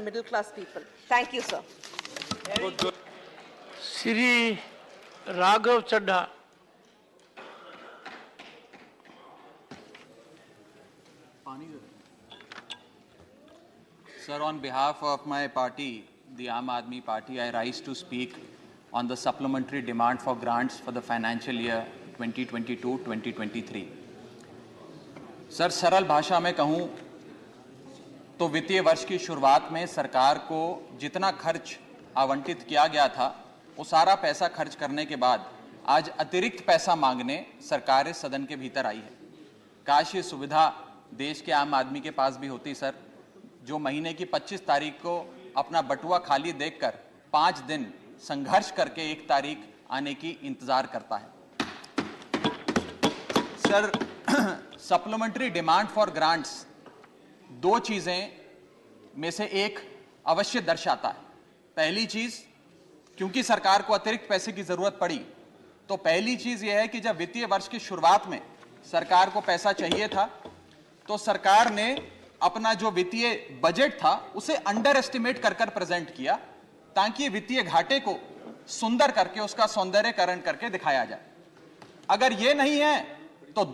middle class people. Thank you, sir. Shri Raghav Chadha. Sir, on behalf of my party, the Aam Aadmi Party, I rise to speak on the supplementary demand for grants for the financial year 2022-2023. Sir, सरल भाषा में कहूं तो वित्तीय वर्ष की शुरुआत में सरकार को जितना खर्च आवंटित किया गया था वो सारा पैसा खर्च करने के बाद आज अतिरिक्त पैसा मांगने सरकार इस सदन के भीतर आई है। काश ये सुविधा देश के आम आदमी के पास भी होती सर, जो महीने की 25 तारीख को अपना बटुआ खाली देखकर 5 दिन संघर्ष करके 1 तारीख आने की इंतजार करता है। Sir, supplementary demand for grants 2 चीजें में से एक अवश्य दर्शाता है। पहली चीज, क्योंकि सरकार को अतिरिक्त पैसे की जरूरत पड़ी, तो पहली चीज यह है कि जब वित्तीय वर्ष की शुरुआत में सरकार को पैसा चाहिए था तो सरकार ने अपना जो वित्तीय बजट था उसे अंडर एस्टिमेट कर प्रेजेंट किया ताकि वित्तीय घाटे को सुंदर करके उसका सौंदर्यकरण करके दिखाया जाए। अगर यह नहीं है तो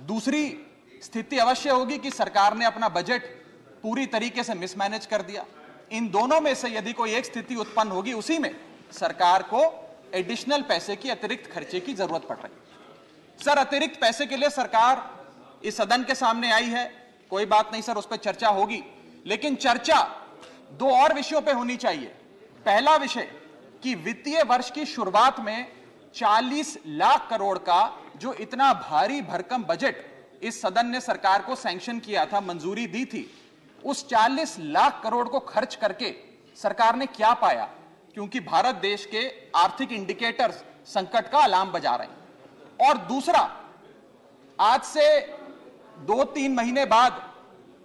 दूसरी स्थिति अवश्य होगी कि सरकार ने अपना बजट पूरी तरीके से मिसमैनेज कर दिया। इन दोनों में से यदि कोई एक स्थिति उत्पन्न होगी, उसी में सरकार को एडिशनल पैसे की अतिरिक्त खर्चे की जरूरत पड़ रही। सर, अतिरिक्त पैसे के लिए सरकार इस सदन के सामने आई है, कोई बात नहीं सर, उस पर चर्चा होगी, लेकिन चर्चा 2 और विषयों पे होनी चाहिए। पहला विषय कि वित्तीय वर्ष की शुरुआत में 40 लाख करोड़ का जो इतना भारी भरकम बजट इस सदन ने सरकार को सैंक्शन किया था, मंजूरी दी थी, उस 40 लाख करोड़ को खर्च करके सरकार ने क्या पाया? क्योंकि भारत देश के आर्थिक इंडिकेटर्स संकट का अलार्म बजा रहे हैं। और दूसरा, आज से 2-3 महीने बाद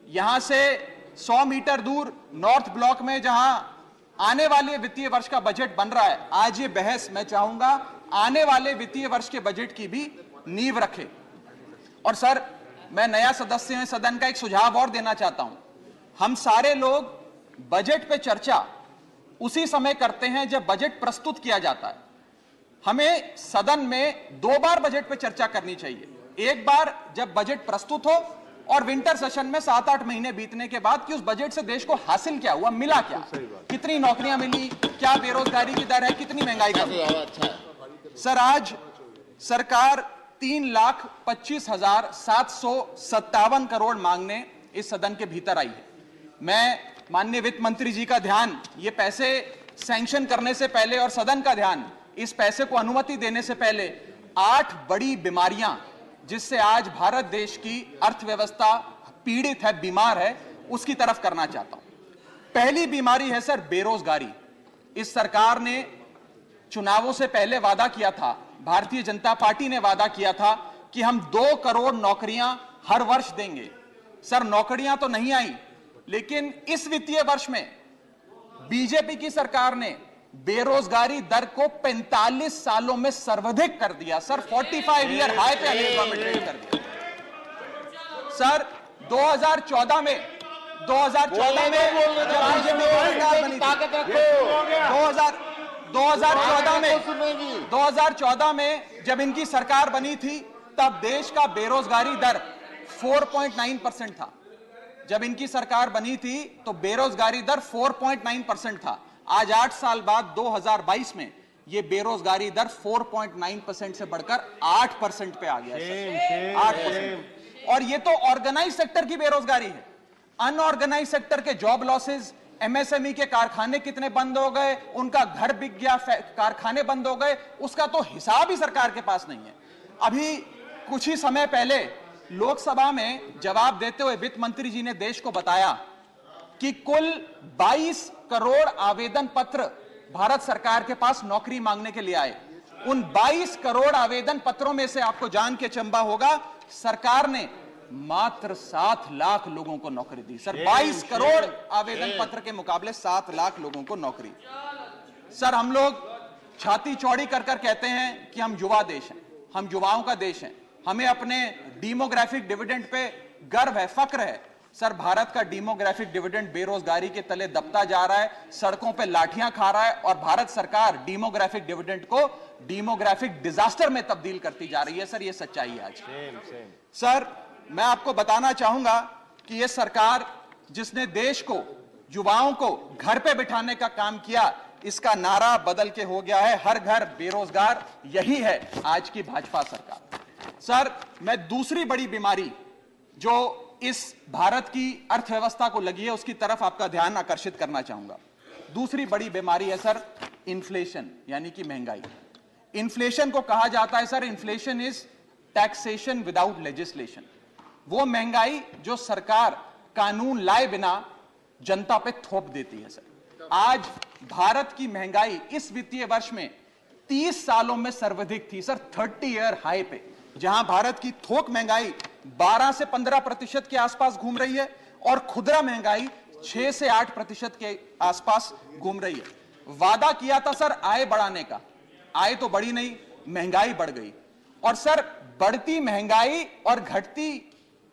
यहां से 100 मीटर दूर नॉर्थ ब्लॉक में जहां आने वाले वित्तीय वर्ष का बजट बन रहा है, आज ये बहस मैं चाहूंगा आने वाले वित्तीय वर्ष के बजट की भी नींव रखे। और सर, मैं नया सदस्य हूं सदन का, एक सुझाव और देना चाहता हूं। हम सारे लोग बजट पे चर्चा उसी समय करते हैं जब बजट प्रस्तुत किया जाता है। हमें सदन में 2 बार बजट पे चर्चा करनी चाहिए। एक बार जब बजट प्रस्तुत हो और विंटर सेशन में 7-8 महीने बीतने के बाद कि उस बजट से देश को हासिल क्या हुआ, मिला क्या, कितनी नौकरियां मिली, क्या बेरोजगारी की दर है, कितनी महंगाई कम हुई। सर, आज सरकार 3,25,757 करोड़ मांगने इस सदन के भीतर आई है। मैं माननीय वित्त मंत्री जी का ध्यान ये पैसे सैंक्शन करने से पहले और सदन का ध्यान इस पैसे को अनुमति देने से पहले 8 बड़ी बीमारियां जिससे आज भारत देश की अर्थव्यवस्था पीड़ित है, बीमार है, उसकी तरफ करना चाहता हूं। पहली बीमारी है सर बेरोजगारी। इस सरकार ने चुनावों से पहले वादा किया था, भारतीय जनता पार्टी ने वादा किया था कि हम 2 करोड़ नौकरियां हर वर्ष देंगे। सर, नौकरियां तो नहीं आई, लेकिन इस वित्तीय वर्ष में बीजेपी की सरकार ने बेरोजगारी दर को 45 सालों में सर्वाधिक कर दिया। सर, 45 ईयर हाई पे अनएम्प्लॉयमेंट रेट कर दिया। सर, 2014 में जब बीजेपी की सरकार बनी थी, 2014 में जब इनकी सरकार बनी थी, तब देश का बेरोजगारी दर 4.9% था। जब इनकी सरकार बनी थी तो बेरोजगारी दर 4.9% था। आज 8 साल बाद 2022 में यह बेरोजगारी दर 4.9% से बढ़कर 8% पे आ गया है। 8%। और ये तो ऑर्गेनाइज सेक्टर की बेरोजगारी है। अनऑर्गेनाइज सेक्टर के जॉब लॉसेस, एमएसएमई के कारखाने कितने बंद हो गए, उनका घर बिक गया, कारखाने बंद हो गए, उसका तो हिसाब ही सरकार के पास नहीं है। अभी कुछ ही समय पहले लोकसभा में जवाब देते हुए वित्त मंत्री जी ने देश को बताया कि कुल 22 करोड़ आवेदन पत्र भारत सरकार के पास नौकरी मांगने के लिए आए। उन 22 करोड़ आवेदन पत्रों में से आपको जान के चंबा होगा, सरकार ने मात्र 7 लाख लोगों को नौकरी दी। सर, 22 करोड़ आवेदन पत्र के मुकाबले 7 लाख लोगों को नौकरी। सर, हम लोग छाती चौड़ी कर कहते हैं कि हम युवा देश हैं, हम युवाओं का देश हैं, हमें अपने डेमोग्राफिक डिविडेंड पे गर्व है, फक्र है। सर भारत का डेमोग्राफिक डिविडेंड बेरोजगारी के तले दबता जा रहा है, सड़कों पे लाठियां खा रहा है और भारत सरकार डेमोग्राफिक डिविडेंड को डेमोग्राफिक डिजास्टर में तब्दील करती जा रही है। सर ये सच्चाई है आज। सर मैं आपको बताना चाहूंगा कि यह सरकार जिसने देश को, युवाओं को घर पे बिठाने का काम किया, इसका नारा बदल के हो गया है हर घर बेरोजगार। यही है आज की भाजपा सरकार। सर मैं दूसरी बड़ी बीमारी जो इस भारत की अर्थव्यवस्था को लगी है उसकी तरफ आपका ध्यान आकर्षित करना चाहूंगा। दूसरी बड़ी बीमारी है सर इन्फ्लेशन, यानी कि महंगाई। इन्फ्लेशन को कहा जाता है sir, inflation is taxation without legislation. वो महंगाई जो सरकार कानून लाए बिना जनता पे थोप देती है। सर आज भारत की महंगाई इस वित्तीय वर्ष में 30 सालों में सर्वाधिक थी सर, 30 ईयर हाई पे, जहां भारत की थोक महंगाई 12 से 15% के आसपास घूम रही है और खुदरा महंगाई 6 से 8% के आसपास घूम रही है। वादा किया था सर आय बढ़ाने का, आय तो बढ़ी नहीं, महंगाई बढ़ गई। और सर बढ़ती महंगाई और घटती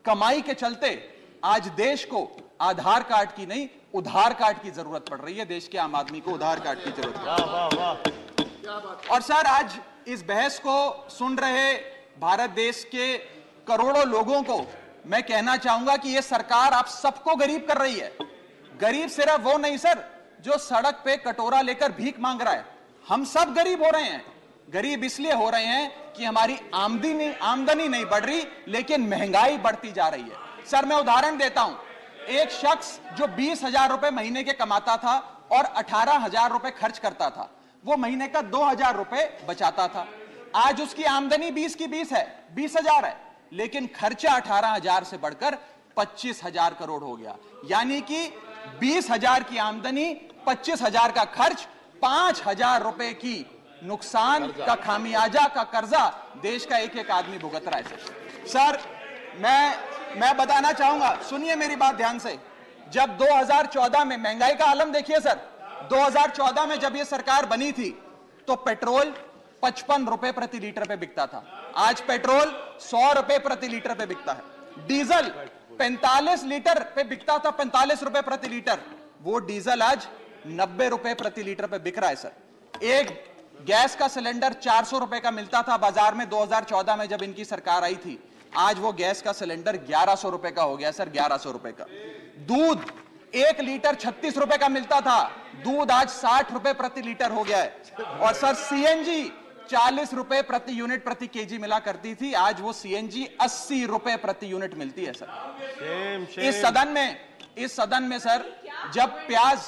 कमाई के चलते आज देश को आधार कार्ड की नहीं, उधार कार्ड की जरूरत पड़ रही है। देश के आम आदमी को उधार कार्ड की जरूरत है। और सर आज इस बहस को सुन रहे भारत देश के करोड़ों लोगों को मैं कहना चाहूंगा कि यह सरकार आप सबको गरीब कर रही है। गरीब सिर्फ वो नहीं सर जो सड़क पे कटोरा लेकर भीख मांग रहा है, हम सब गरीब हो रहे हैं। गरीब इसलिए हो रहे हैं कि हमारी आमदनी नहीं बढ़ रही, लेकिन महंगाई बढ़ती जा रही है। सर मैं उदाहरण देता हूं, एक शख्स जो 20,000 रुपए महीने के कमाता था और 18,000 रुपए खर्च करता था, वो महीने का 2,000 रुपए बचाता था। आज उसकी आमदनी 20 की 20 है, 20,000 है, लेकिन खर्चा 18,000 से बढ़कर 25,000 करोड़ हो गया। यानी कि 20,000 की आमदनी, 25,000 का खर्च, 5,000 रुपए की नुकसान का खामियाजा का कर्जा देश का एक एक आदमी भुगत रहा है। सर मैं बताना चाहूंगा, सुनिए मेरी बात ध्यान से। जब 2014 में महंगाई का आलम देखिए सर, 2014 में जब यह सरकार बनी थी तो पेट्रोल 55 रुपए प्रति लीटर पे बिकता था। आज पेट्रोल 100 रुपए प्रति लीटर पे बिकता है। डीजल 45 लीटर पे बिकता था, 45 रुपए प्रति लीटर, वो डीजल आज 90 रुपए प्रति लीटर पे बिक रहा है। सर एक गैस का सिलेंडर 400 रुपए का मिलता था बाजार में 2014 में जब इनकी सरकार आई थी, आज वो गैस का सिलेंडर 1100 रुपए का हो गया सर, 1100 रुपए का। दूध 1 लीटर 36 रुपए का मिलता था, दूध आज 60 रुपए प्रति लीटर हो गया है। और सर सीएनजी 40 रुपए प्रति यूनिट प्रति केजी मिला करती थी, आज वो सीएनजी 80 रुपए प्रति यूनिट मिलती है सर। इस सदन में सर जब प्याज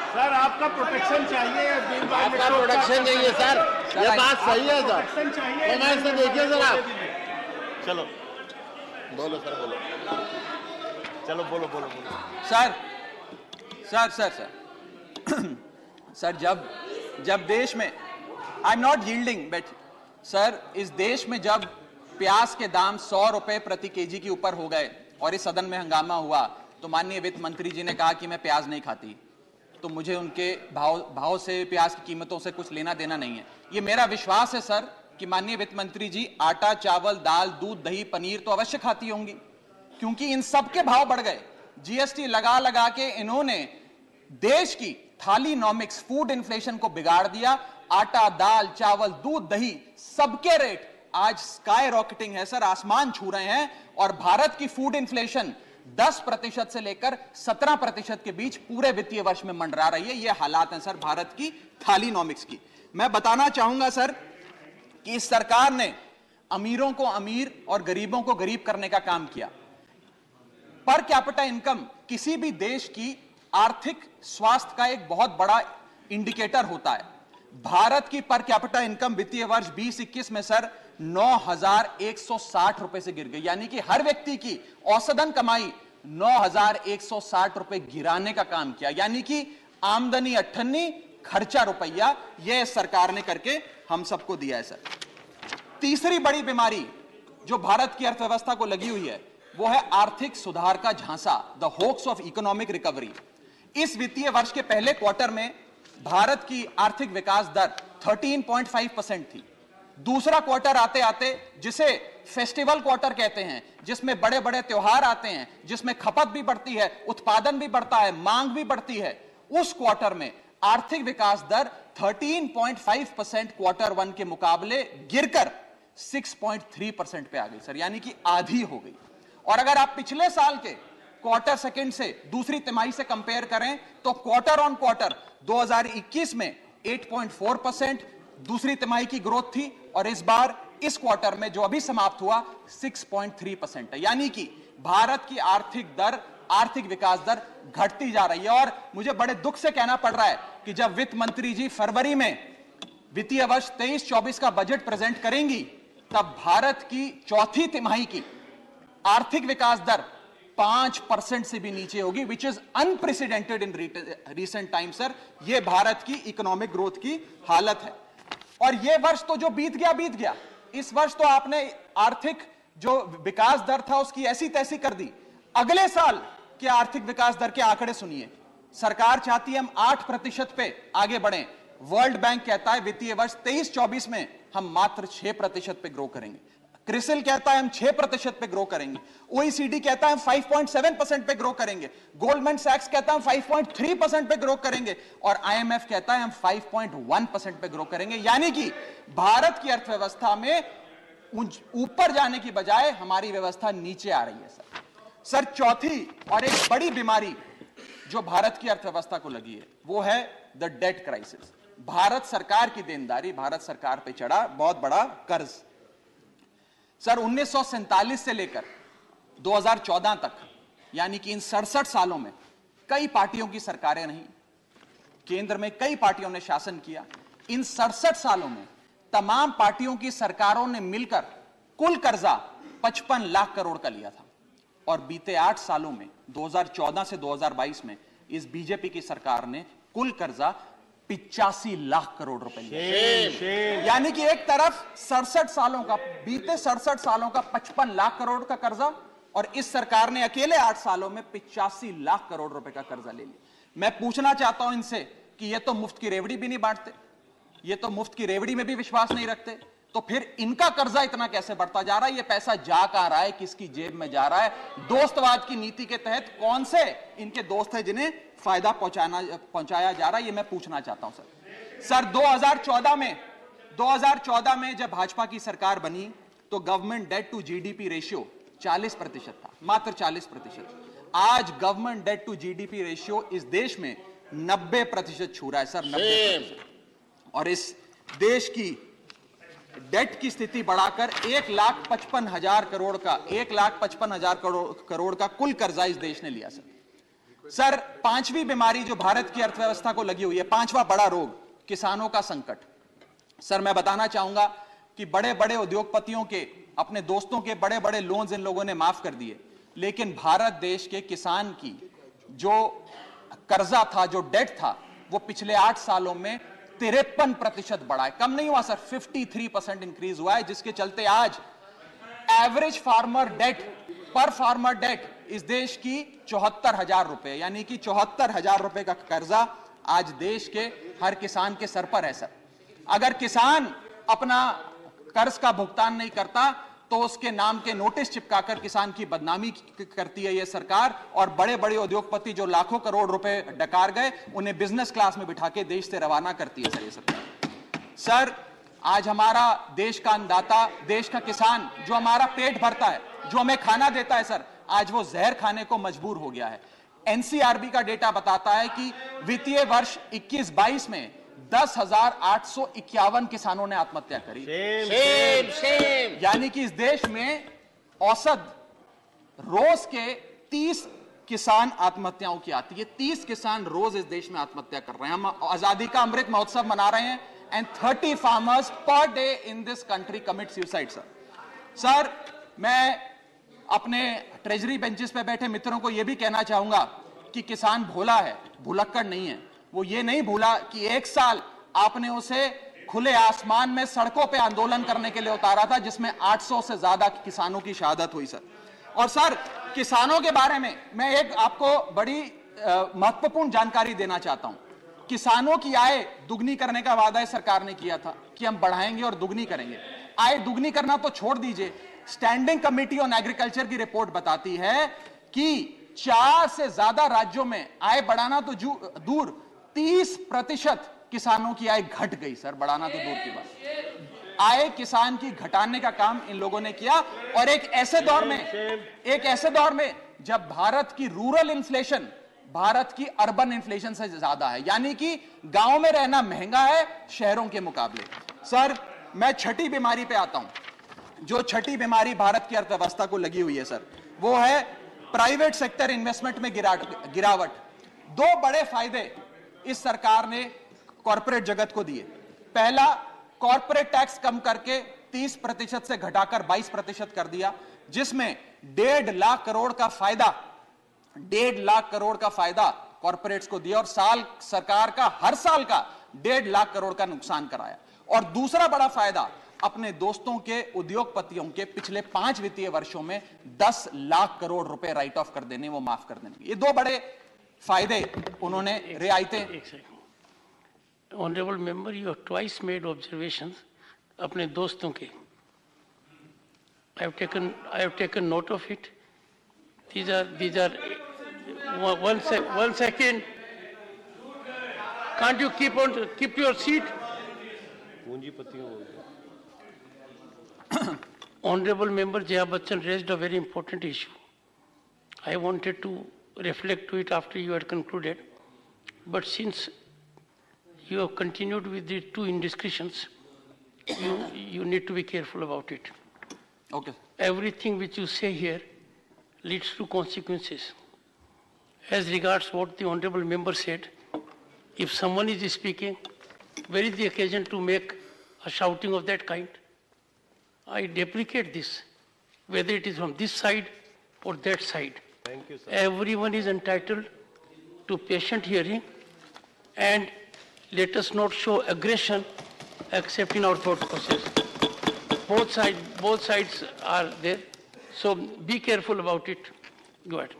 सर आपका प्रोटेक्शन चाहिए, आपका प्रोटेक्शन चाहिए सर, ये बात सही है सर। प्रोटेक्शन चाहिए। कमेंट से देखिए सर आप। चलो बोलो सर, बोलो। चलो बोलो बोलो बोलो। Sir sir sir sir sir जब देश में, I am not yielding but sir, इस देश में जब प्याज के दाम 100 रुपए प्रति केजी के ऊपर हो गए और इस सदन में हंगामा हुआ, तो माननीय वित्त मंत्री जी ने कहा कि मैं प्याज नहीं खाती, तो मुझे उनके भाव से, प्याज की कीमतों से कुछ लेना देना नहीं है। ये मेरा विश्वास है सर कि माननीय वित्त मंत्री जी आटा, चावल, दाल, दूध, दही, पनीर तो अवश्य खाती होंगी, क्योंकि इन सब के भाव बढ़ गए। जीएसटी लगा लगा के इन्होंने देश की थालीनॉमिक्स, फूड इन्फ्लेशन को बिगाड़ दिया। आटा, दाल, चावल, दूध, दही, सबके रेट आज स्काई रॉकेटिंग है सर, आसमान छू रहे हैं। और भारत की फूड इन्फ्लेशन 10% से लेकर 17% के बीच पूरे वित्तीय वर्ष में मंडरा रही है। ये हालात हैं सर भारत की थालीनॉमिक्स की। मैं बताना चाहूंगा सर कि इस सरकार ने अमीरों को अमीर और गरीबों को गरीब करने का काम किया। पर कैपिटा इनकम किसी भी देश की आर्थिक स्वास्थ्य का एक बहुत बड़ा इंडिकेटर होता है। भारत की पर कैपिटा इनकम वित्तीय वर्ष 2021 में सर 9,160 रुपए से गिर गई, यानी कि हर व्यक्ति की औसतन कमाई 9,160 रुपए गिराने का काम किया। यानी कि आमदनी 98, खर्चा रुपया, यह सरकार ने करके हम सबको दिया है सर। तीसरी बड़ी बीमारी जो भारत की अर्थव्यवस्था को लगी हुई है वो है आर्थिक सुधार का झांसा, the hoax of economic recovery. इस वित्तीय वर्ष के पहले क्वार्टर में भारत की आर्थिक विकास दर 13.5% थी। दूसरा क्वार्टर आते आते, जिसे फेस्टिवल क्वार्टर कहते हैं, जिसमें बड़े बड़े त्योहार आते हैं, जिसमें खपत भी बढ़ती है, उत्पादन भी बढ़ता है, मांग भी बढ़ती है, उस क्वार्टर में आर्थिक विकास दर 13.5% क्वार्टर 1 के मुकाबले गिरकर 6.3% पे आ गई सर, यानी कि आधी हो गई। और अगर आप पिछले साल के क्वार्टर सेकंड से दूसरी तिमाही से कंपेयर करें तो क्वार्टर ऑन क्वार्टर 2021 में 8.4% दूसरी तिमाही की ग्रोथ थी, और इस बार इस क्वार्टर में जो अभी समाप्त हुआ 6.3% है, यानी कि भारत की आर्थिक विकास दर घटती जा रही है। और मुझे बड़े दुख से कहना पड़ रहा है कि जब वित्त मंत्री जी फरवरी में वित्तीय वर्ष 23-24 का बजट प्रेजेंट करेंगी, तब भारत की चौथी तिमाही की आर्थिक विकास दर 5% से भी नीचे होगी, which is unprecedented in recent time sir. यह भारत की इकोनॉमिक ग्रोथ की हालत है। और यह वर्ष तो जो बीत गया, इस वर्ष तो आपने आर्थिक जो विकास दर था उसकी ऐसी तैसी कर दी। अगले साल के आर्थिक विकास दर के आंकड़े सुनिए। सरकार चाहती है हम 8% पे आगे बढ़ें। वर्ल्ड बैंक कहता है वित्तीय वर्ष 23-24 में हम मात्र 6% पे ग्रो करेंगे। क्रिसिल कहता है हम 6% पे ग्रो करेंगे। ओईसीडी कहता है हम 5.7% पे ग्रो करेंगे। गोल्डमैन सैक्स कहता है हम 5.3% पे ग्रो करेंगे, और आईएमएफ कहता है हम 5.1% पे ग्रो करेंगे। यानी कि भारत की अर्थव्यवस्था में ऊपर जाने की बजाय हमारी व्यवस्था नीचे आ रही है सर। चौथी और एक बड़ी बीमारी जो भारत की अर्थव्यवस्था को लगी है वो है द डेट क्राइसिस। भारत सरकार की देनदारी, भारत सरकार पे चढ़ा बहुत बड़ा कर्ज। सर 1947 से लेकर 2014 तक, यानी कि इन 67 सालों में कई पार्टियों की सरकारें रहीं, केंद्र में कई पार्टियों ने शासन किया। इन 67 सालों में तमाम पार्टियों की सरकारों ने मिलकर कुल कर्जा 55 लाख करोड़ का लिया था, और बीते 8 सालों में 2014 से 2022 में इस बीजेपी की सरकार ने कुल कर्जा 85 लाख करोड़ रुपए लिया। यानी कि एक तरफ 67 सालों का, बीते 67 सालों का 55 लाख करोड़ का कर्जा, और इस सरकार ने अकेले 8 सालों में 85 लाख करोड़ रुपए का कर्जा ले लिया। मैं पूछना चाहता हूं इनसे कि ये तो मुफ्त की रेवड़ी भी नहीं बांटते, ये तो मुफ्त की रेवड़ी में भी विश्वास नहीं रखते, तो फिर इनका कर्जा इतना कैसे बढ़ता जा रहा है? ये पैसा जा कहां रहा है, किसकी जेब में जा रहा है? दोस्तवाद की नीति के तहत कौन से इनके दोस्त हैं जिन्हें फायदा पहुंचाया जा रहा है? ये मैं पूछना चाहता हूं सर 2014 में जब भाजपा की सरकार बनी तो government debt to GDP ratio 40% था, मात्र 40%। आज government debt to GDP ratio इस देश में 90% छू रहा है सर, 90%। और इस देश की डेट की स्थिति बढ़ाकर 1,55,000 करोड़ का 1,55,000 करोड़ का कुल कर्जा इस देश ने लिया सर। पांचवी बीमारी जो भारत की अर्थव्यवस्था को लगी हुई है, पांचवा बड़ा रोग, किसानों का संकट। सर मैं बताना चाहूंगा कि बड़े बड़े उद्योगपतियों के, अपने दोस्तों के बड़े बड़े लोन्स इन लोगों ने माफ कर दिए, लेकिन भारत देश के किसान की जो कर्जा था, जो डेट था, वो पिछले 8 सालों में 53% बढ़ा है, कम नहीं हुआ सर, 53% इंक्रीज हुआ है, जिसके चलते आज एवरेज फार्मर डेट, पर फार्मर डेट इस देश की 74,000 रुपए, यानी कि 74,000 रुपए का कर्जा आज देश के हर किसान के सर पर है सर। अगर किसान अपना कर्ज का भुगतान नहीं करता तो उसके नाम के नोटिस चिपकाकर किसान की बदनामी करती है यह सरकार, और बड़े बड़े उद्योगपति जो लाखों करोड़ रुपए डकार गए उन्हें बिजनेस क्लास में बिठा के देश से रवाना करती है सर ये सरकार। सर आज हमारा देश का अन्नदाता, देश का किसान जो हमारा पेट भरता है, जो हमें खाना देता है सर, आज वो जहर खाने को मजबूर हो गया है। एनसीआरबी का डेटा बताता है कि वित्तीय वर्ष 21-22 में 10,851 किसानों ने आत्महत्या करी। यानी कि इस देश में औसत रोज के 30 किसान आत्महत्याओं की आती है। 30 किसान रोज इस देश में आत्महत्या कर रहे हैं। हम आजादी का अमृत महोत्सव मना रहे हैं, and 30 farmers per day in this country commit suicide sir. मैं अपने ट्रेजरी बेंचेस पे बैठे मित्रों को यह भी कहना चाहूंगा कि किसान भोला है, भुलक्कड़ नहीं है। वो ये नहीं भूला कि 1 साल आपने उसे खुले आसमान में सड़कों पे आंदोलन करने के लिए उतारा था, जिसमें 800 से ज्यादा किसानों की शहादत हुई सर। और सर किसानों के बारे में मैं एक आपको बड़ी महत्वपूर्ण जानकारी देना चाहता हूं। किसानों की आय दुगनी करने का वादा सरकार ने किया था कि हम बढ़ाएंगे और दुगनी करेंगे। आय दुगनी करना तो छोड़ दीजिए, स्टैंडिंग कमेटी ऑन एग्रीकल्चर की रिपोर्ट बताती है कि 4 से ज्यादा राज्यों में आय बढ़ाना तो दूर, 30% किसानों की आय घट गई सर, बढ़ाना तो दूर की बात। आय किसान की घटाने का काम इन लोगों ने किया, और एक ऐसे दौर में जब भारत की रूरल इन्फ्लेशन भारत की अर्बन इन्फ्लेशन से ज्यादा है, यानी कि गांव में रहना महंगा है शहरों के मुकाबले। सर मैं छठी बीमारी पे आता हूं। जो छठी बीमारी भारत की अर्थव्यवस्था को लगी हुई है सर, वो है प्राइवेट सेक्टर इन्वेस्टमेंट में गिरावट। 2 बड़े फायदे इस सरकार ने कॉर्पोरेट जगत को दिए। पहला, कॉर्पोरेट टैक्स कम करके 30% से घटाकर 22% कर दिया, जिसमें 1.5 लाख करोड़ का फायदा 1.5 लाख करोड़ का फायदा कॉर्पोरेट्स को दिया, और सरकार का हर साल का 1.5 लाख करोड़ का नुकसान कराया। और दूसरा बड़ा फायदा, अपने दोस्तों के उद्योगपतियों के पिछले 5 वित्तीय वर्षों में 10 लाख करोड़ रुपए राइट ऑफ कर देने, वो माफ कर देने। ये 2 बड़े फायदे उन्होंने रियायतें। Honourable member, you have twice made observations अपने दोस्तों के। I have taken note of it. These are one second. Can't you keep your seat? Honorable member Jaya Bachchan raised a very important issue. I wanted to reflect to it after you had concluded, but since you have continued with the 2 indiscretions, you need to be careful about it. Okay. Everything which you say here leads to consequences. As regards what the honorable member said, if someone is speaking, where is the occasion to make a shouting of that kind? I deprecate this, whether it is from this side or that side. Thank you, sir. Everyone is entitled to patient hearing, and let us not show aggression except in our thought process. Both sides are there, so be careful about it. Go ahead.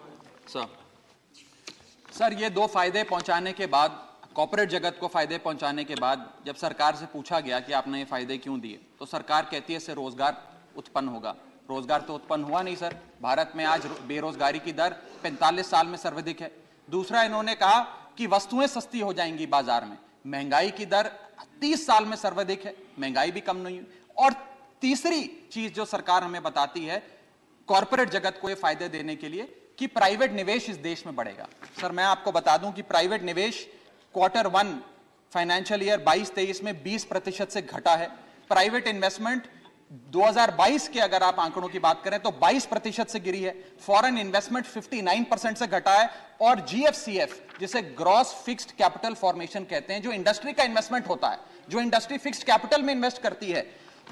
Sir ये 2 फायदे पहुंचाने के बाद, corporate जगत को फायदे पहुंचाने के बाद, जब सरकार से पूछा गया कि आपने ये फायदे क्यों दिए, तो सरकार कहती है इससे रोजगार उत्पन्न होगा। रोजगार तो उत्पन्न हुआ नहीं सर। भारत में आज बेरोजगारी की दर 45 साल में सर्वाधिक है। दूसरा, इन्होंने कहा कि वस्तुएं सस्ती हो जाएंगी बाजार में। महंगाई की दर 30 साल में सर्वाधिक है, महंगाई भी कम नहीं हुई। और तीसरी चीज जो सरकार हमें बताती है कॉर्पोरेट जगत को ये फायदे देने के लिए, कि प्राइवेट निवेश इस देश में बढ़ेगा। सर मैं आपको बता दूं कि प्राइवेट निवेश Q1 फाइनेंशियल ईयर 22-23 में 20% से घटा है। प्राइवेट इन्वेस्टमेंट 2022 के अगर आप आंकड़ों की बात करें तो 22% से गिरी है। फॉरेन इन्वेस्टमेंट 59% से घटा है। और GFCF, जिसे ग्रॉस फिक्स्ड कैपिटल फॉर्मेशन कहते हैं, जो इंडस्ट्री का इन्वेस्टमेंट होता है, जो इंडस्ट्री फिक्स्ड कैपिटल में इन्वेस्ट करती है,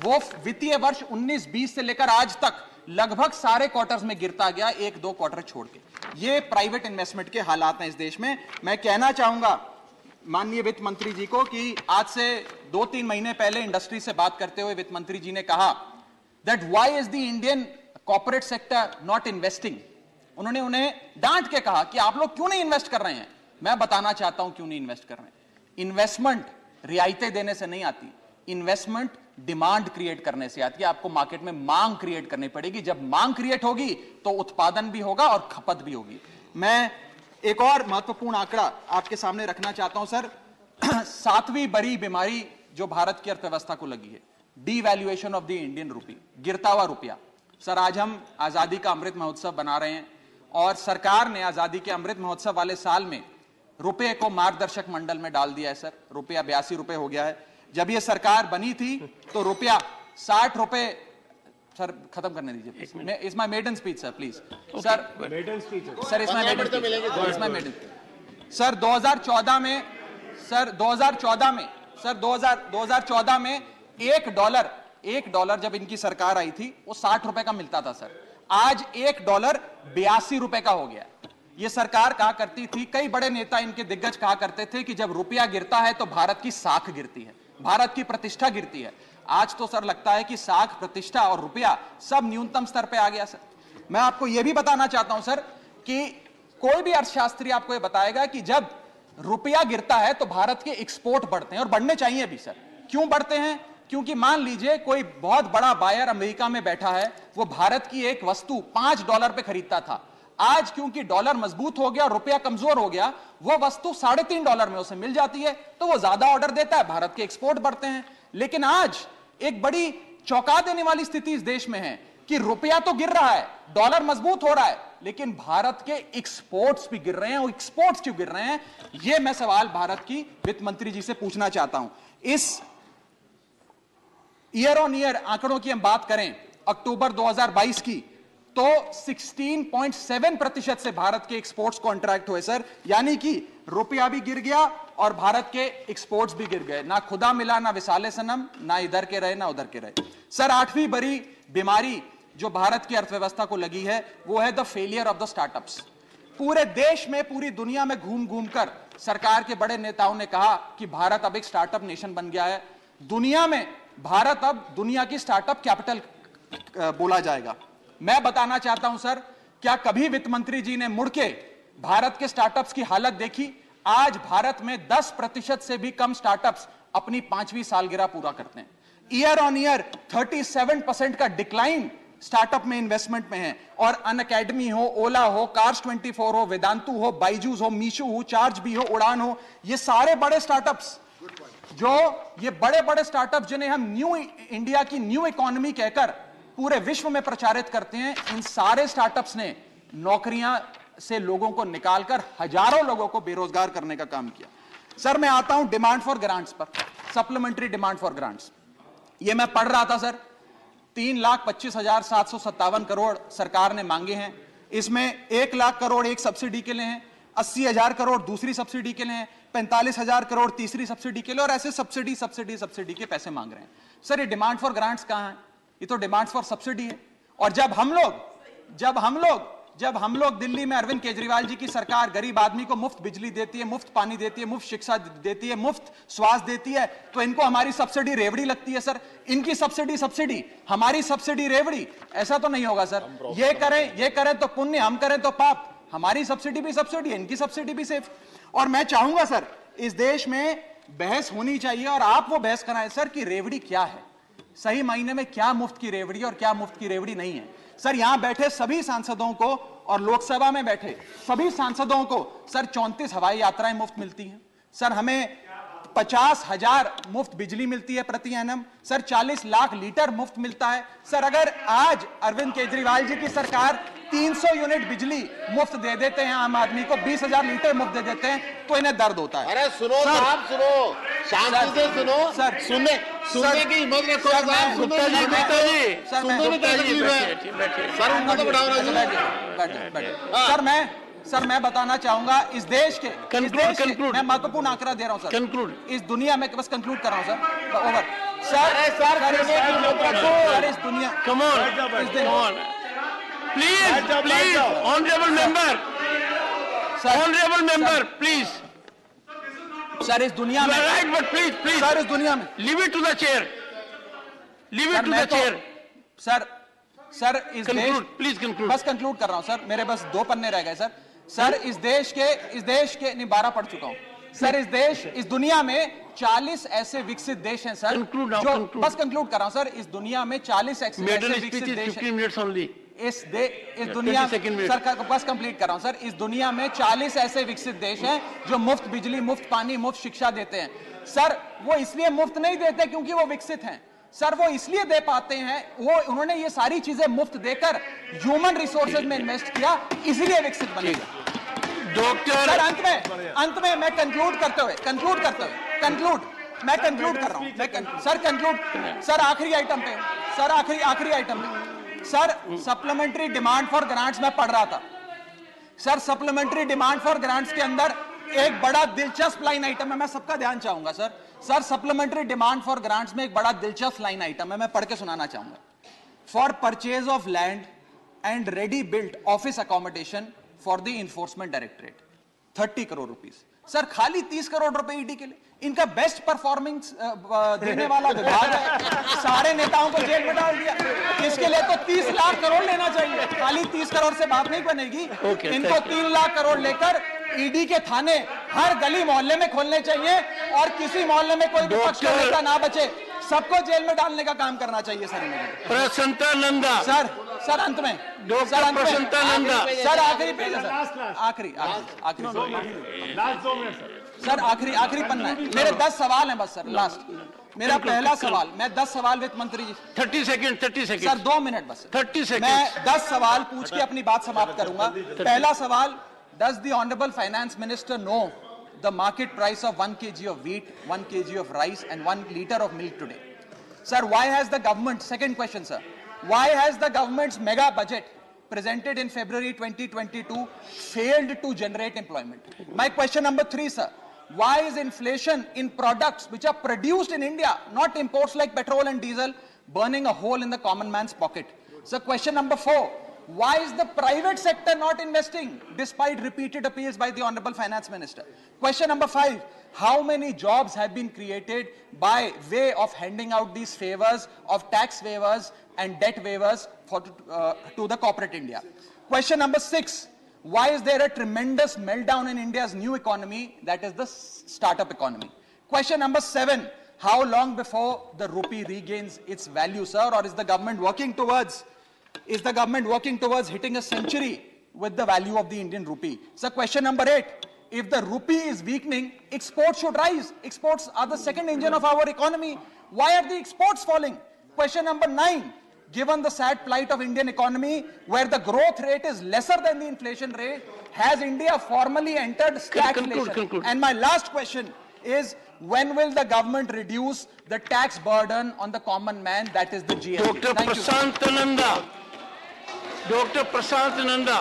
वो वित्तीय वर्ष 19-20 से लेकर आज तक लगभग सारे क्वार्टर्स में गिरता गया, 1-2 क्वार्टर छोड़ के। ये प्राइवेट इन्वेस्टमेंट के हालात हैं इस देश में। मैं कहना चाहूंगा माननीय वित्त मंत्री जी को कि आज से 2-3 महीने पहले इंडस्ट्री से बात करते हुए वित्त मंत्री जी ने कहा that why is the Indian corporate sector not investing. उन्होंने उन्हें डांट के कहा कि आप लोग क्यों नहीं इन्वेस्ट कर रहे हैं। मैं बताना चाहता हूं क्यों नहीं इन्वेस्ट कर रहे हैं। इन्वेस्टमेंट रियायतें देने से नहीं आती, इन्वेस्टमेंट डिमांड क्रिएट करने से आती है। आपको मार्केट में मांग क्रिएट करनी पड़ेगी। जब मांग क्रिएट होगी तो उत्पादन भी होगा और खपत भी होगी। मैं एक और महत्वपूर्ण आंकड़ा आपके सामने रखना चाहता हूं सर। 7वीं बड़ी बीमारी जो भारत की अर्थव्यवस्था को लगी है, devaluation of the Indian rupee, गिरता हुआ रुपया। सर आज हम आजादी का अमृत महोत्सव बना रहे हैं और सरकार ने आजादी के अमृत महोत्सव वाले साल में रुपये को मार्गदर्शक मंडल में डाल दिया है सर। रुपया 82 रुपए हो गया है। जब ये सरकार बनी थी तो रुपया 60 रुपए। सर खत्म करने दीजिए। Is my maiden speech sir please. Sir maiden speech sir is my maiden sir 2014 में सर 2014 में $1 जब इनकी सरकार आई थी वो 60 रुपए का मिलता था सर। आज $1 82 रुपए का हो गया। ये सरकार कहा करती थी, कई बड़े नेता इनके दिग्गज कहा करते थे कि जब रुपया गिरता है तो भारत की साख गिरती है, भारत की प्रतिष्ठा गिरती है। आज तो सर लगता है कि साख, प्रतिष्ठा और रुपया सब न्यूनतम स्तर पे आ गया सर। मैं आपको यह भी बताना चाहता हूं सर कि कोई भी अर्थशास्त्री आपको यह बताएगा कि जब रुपया गिरता है तो भारत के एक्सपोर्ट बढ़ते हैं, और बढ़ने चाहिए भी सर। क्यों बढ़ते हैं? क्योंकि मान लीजिए कोई बहुत बड़ा बायर अमेरिका में बैठा है, वो भारत की एक वस्तु $5 पे खरीदता था, आज क्योंकि डॉलर मजबूत हो गया, रुपया कमजोर हो गया, वो वस्तु $3.5 में उसे मिल जाती है, तो वो ज्यादा ऑर्डर देता है, भारत के एक्सपोर्ट बढ़ते हैं। लेकिन आज एक बड़ी चौंका देने वाली स्थिति इस देश में है कि रुपया तो गिर रहा है, डॉलर मजबूत हो रहा है, लेकिन भारत के एक्सपोर्ट्स भी गिर रहे हैं। और एक्सपोर्ट्स क्यों गिर रहे हैं, यह मैं सवाल भारत की वित्त मंत्री जी से पूछना चाहता हूं। इस ईयर ऑन ईयर आंकड़ों की हम बात करें अक्टूबर 2022 की, तो 16.7% से भारत के एक्सपोर्ट्स कॉन्ट्रैक्ट हुए सर, यानी कि रुपया भी गिर गया और भारत के एक्सपोर्ट्स भी गिर गए। ना खुदा मिला ना विसाले सनम, ना इधर के रहे ना उधर के रहे। सर 8वीं बड़ी बीमारी जो भारत की अर्थव्यवस्था को लगी है वो है the failure of the startups. पूरे देश में, पूरी दुनिया में घूम घूम कर सरकार के बड़े नेताओं ने कहा कि भारत अब एक स्टार्टअप नेशन बन गया है, दुनिया में भारत अब दुनिया की स्टार्टअप कैपिटल बोला जाएगा। मैं बताना चाहता हूं सर, क्या कभी वित्त मंत्री जी ने मुड़ के भारत के स्टार्टअप्स की हालत देखी? आज भारत में 10% से भी कम स्टार्टअप्स अपनी 5वीं सालगिरह पूरा करते हैं। ईयर ऑन ईयर 37% का डिक्लाइन स्टार्टअप में इन्वेस्टमेंट में है। और अनअकैडमी हो, ओला हो, कार्स 24 हो, वेदांतु हो, बाइजूस हो, मीशो हो, चार्ज भी हो, उड़ान हो, ये सारे बड़े स्टार्टअप्स, जो ये बड़े बड़े स्टार्टअप्स जिन्हें हम न्यू इंडिया की न्यू इकोनॉमी कहकर पूरे विश्व में प्रचारित करते हैं, इन सारे स्टार्टअप्स ने नौकरियां से लोगों को निकालकर हजारों लोगों को बेरोजगार करने का काम किया। सर मैं आता हूं डिमांड फॉर ग्रांट्स पर, सप्लीमेंट्री डिमांड फॉर ग्रांट्स। ये मैं पढ़ रहा था सर, 3,25,757 करोड़ सरकार ने मांगे हैं। इसमें 1 लाख करोड़ एक सब्सिडी के लिए हैं, 80,000 करोड़ दूसरी सब्सिडी के लिए हैं, 45,000 करोड़ तीसरी सब्सिडी के लिए, और ऐसे सब्सिडी के पैसे मांग रहे हैं। सर ये डिमांड फॉर ग्रांट्स कहां है? ये तो डिमांड फॉर सब्सिडी है। और जब हम लोग दिल्ली में अरविंद केजरीवाल जी की सरकार गरीब आदमी को मुफ्त बिजली देती है, मुफ्त पानी देती है, मुफ्त शिक्षा देती है, मुफ्त स्वास्थ्य देती है, तो इनको हमारी सब्सिडी रेवड़ी लगती है सर। इनकी सब्सिडी, हमारी सब्सिडी रेवड़ी, ऐसा तो नहीं होगा सर। ये करें तो पुण्य, हम करें तो पाप। हमारी सब्सिडी भी सब्सिडी है, इनकी सब्सिडी भी सेफ। और मैं चाहूंगा सर, इस देश में बहस होनी चाहिए और आप वो बहस कराएं सर कि रेवड़ी क्या है, सही मायने में क्या मुफ्त की रेवड़ी और क्या मुफ्त की रेवड़ी नहीं है। सर यहां बैठे सभी सांसदों को और लोकसभा में बैठे सभी सांसदों को सर 34 हवाई यात्राएं मुफ्त मिलती हैं। सर हमें 50,000 मुफ्त बिजली मिलती है प्रति एनम। सर 40 लाख लीटर मुफ्त मिलता है। सर अगर आज अरविंद केजरीवाल जी की सरकार 300 यूनिट बिजली मुफ्त दे देते हैं आम आदमी को, 20,000 लीटर मुफ्त दे देते हैं, तो इन्हें दर्द होता है। अरे सुनो साहब, सुनो, शांति से सुनो सर, सुनने की हिम्मत रखो साहब, सुनो गुप्ता जी, सुनने में तकलीफ है। सर उनको तो बढ़ाओ ना। सर मैं बताना चाहूंगा इस देश के मैं महत्वपूर्ण आंकड़ा दे रहा हूं सर। इस दुनिया में, बस कंक्लूड कर रहा हूं सर, ओवर सर इस दुनिया, Come on. Please, honorable member, please. Sir इस दुनिया में, Right, but please. सर इस दुनिया में, Leave it to the chair. Sir इस Conclude, देश, please conclude. बस कंक्लूड कर रहा हूं सर, मेरे बस 2 पन्ने रह गए सर। सर इस देश के नहीं 12 पढ़ चुका हूं सर। इस दुनिया में 40 ऐसे विकसित देश हैं सर, Conclude now, जो conclude. बस कंक्लूड कर रहा हूं सर। इस दुनिया में 40 ऐसे Middle विकसित speech is देश 15 हैं। minutes only. इस दुनिया 20 second minute. सर बस कंप्लीट कर रहा हूं सर। इस दुनिया में 40 ऐसे विकसित देश हैं जो मुफ्त बिजली, मुफ्त पानी, मुफ्त शिक्षा देते हैं। सर वो इसलिए मुफ्त नहीं देते क्योंकि वो विकसित हैं सर, वो इसलिए दे पाते हैं, उन्होंने ये सारी चीजें मुफ्त देकर ह्यूमन रिसोर्सेज में इन्वेस्ट किया, इसलिए विकसित बने। डॉक्टर सर अंत में मैं कंक्लूड करते हुए मैं कंक्लूड कर रहा हूं सर आखिरी आइटम पे sir supplementary demand for grants में पढ़ रहा था sir. Supplementary demand for grants के अंदर एक बड़ा दिलचस्प लाइन आइटम है, मैं सबका ध्यान चाहूंगा sir supplementary demand for grants में एक बड़ा दिलचस्प लाइन आइटम है, मैं पढ़ के सुनाना चाहूंगा। For purchase of land and ready built office accommodation for the enforcement directorate 30 crore rupees. Sir खाली 30 करोड़ रुपए ईडी के लिए, इनका बेस्ट परफॉर्मेंस देने वाला विभाग है, सारे नेताओं को जेल में डाल दिया। इसके लिए तो 30 लाख करोड़ लेना चाहिए, खाली 30 करोड़ से बात नहीं बनेगी। इनको 3 लाख करोड़ लेकर ईडी के थाने हर गली मोहल्ले में खोलने चाहिए और किसी मोहल्ले में कोई विपक्ष का नेता ना बचे, सबको जेल में डालने का काम करना चाहिए सर इन्हें। प्रसन्नता नंदा, सर अंत में डॉक्टर प्रसन्नता नंदा, सर आखिरी पेज है सर, आखिरी लास्ट 2 मिनट सर। सर आखिरी पन्ना है। मेरे 10 सवाल हैं बस सर, लास्ट मेरा पहला सवाल, मैं 10 सवाल वित्त मंत्री जी 30 सेकंड सर 2 मिनट बस 30 सेकंड। मैं 10 सवाल पूछ के अपनी बात समाप्त करूंगा। पहला सवाल, does the honourable finance minister know the market price of 1 kg of wheat, 1 kg of rice and 1 liter of milk today? Sir, why has the government, second question sir, why has the government's mega budget presented in February 2022 failed to generate employment? My question number 3 sir, why is inflation in products which are produced in India, not imports like petrol and diesel, burning a hole in the common man's pocket? So question number 4, why is the private sector not investing despite repeated appeals by the Honorable Finance Minister? Question number 5, how many jobs have been created by way of handing out these favors of tax waivers and debt waivers to the corporate India? Question number 6, why is there a tremendous meltdown in India's new economy, that is the startup economy? Question number 7, how long before the rupee regains its value, sir, or is the government working towards hitting a century with the value of the Indian rupee? So question number 8, if the rupee is weakening, exports should rise. Exports are the second engine of our economy. Why are the exports falling? Question number 9, given the sad plight of Indian economy, where the growth rate is lesser than the inflation rate, has India formally entered stagflation? Conclude. And my last question is, when will the government reduce the tax burden on the common man, that is the GST? Dr. Thank you, sir. Prasant Nanda, Dr. Prasant Nanda.